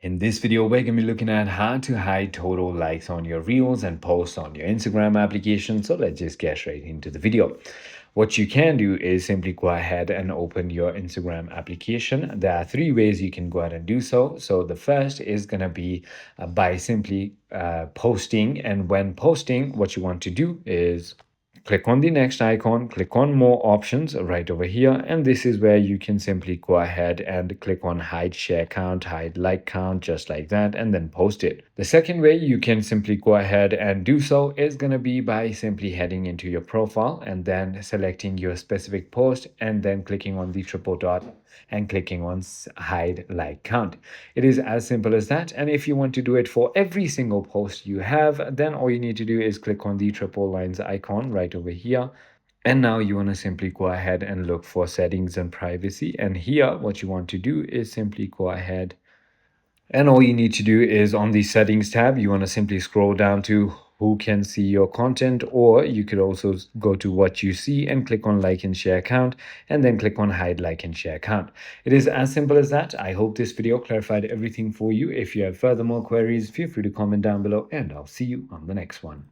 In this video, we're going to be looking at how to hide total likes on your reels and posts on your Instagram application. So let's just get straight into the video. What you can do is simply go ahead and open your Instagram application. There are three ways you can go ahead and do so. So the first is going to be by simply posting. And when posting, what you want to do is click on the next icon, click on more options right over here, and this is where you can simply go ahead and click on hide share count, hide like count, just like that, and then post it. The second way you can simply go ahead and do so is going to be by simply heading into your profile and then selecting your specific post and then clicking on the triple dot and clicking on hide like count. It is as simple as that. And if you want to do it for every single post you have, then all you need to do is click on the triple lines icon right over here. And now you want to simply go ahead and look for settings and privacy. And here, what you want to do is simply go ahead and all you need to do is on the settings tab, you want to simply scroll down to who can see your content, or you could also go to what you see and click on like and share count, and then click on hide like and share count. It is as simple as that. I hope this video clarified everything for you. If you have further more queries, feel free to comment down below, and I'll see you on the next one.